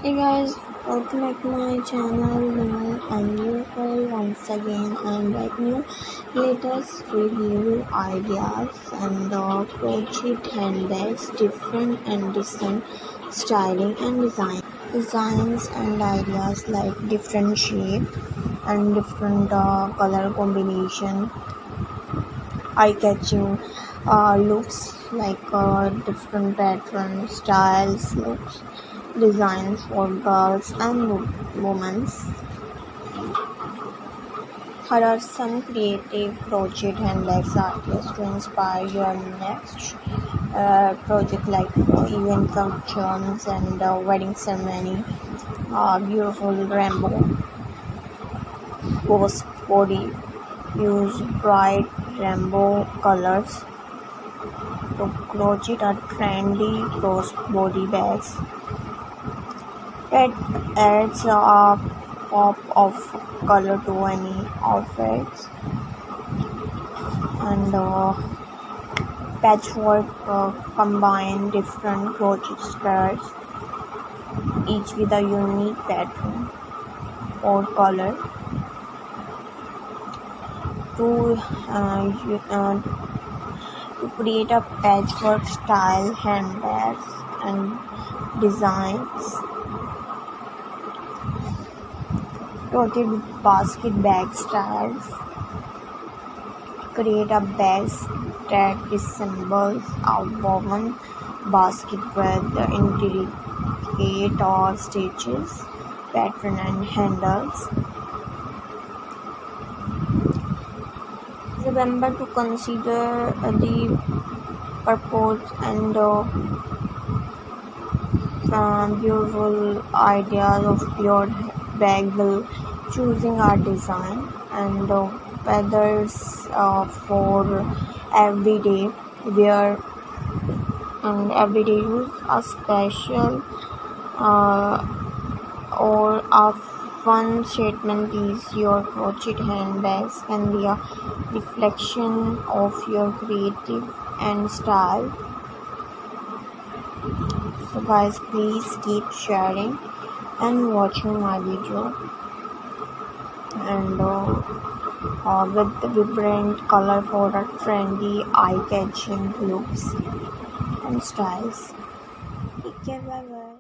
Hey guys, welcome back to my channel. I'm beautiful once again. I'm like new latest review ideas and crochet handbags, different and distinct styling and designs and ideas like different shape and different color combination, eye-catching looks like different pattern styles looks designs for girls and women. Here are some creative crochet handbags ideas to inspire your next project like event functions and wedding ceremony. Beautiful rainbow post body. Use bright rainbow colors to crochet a trendy cross body bags. It adds a pop of color to any outfits and patchwork combine different crochet skirts, each with a unique pattern or color. To create a patchwork style handbags and designs. Crochet basket bag styles. Create a bag that resembles a woven basket with intricate or stitches, pattern and handles. Remember to consider the purpose and beautiful ideas of your bag will choosing our design and whether it's for everyday wear and everyday use, a special or a fun statement piece. Your crochet handbags can be a reflection of your creative and style. So guys, please keep sharing and watching my video and with the vibrant color for a trendy eye-catching looks and styles. Take care, bye bye.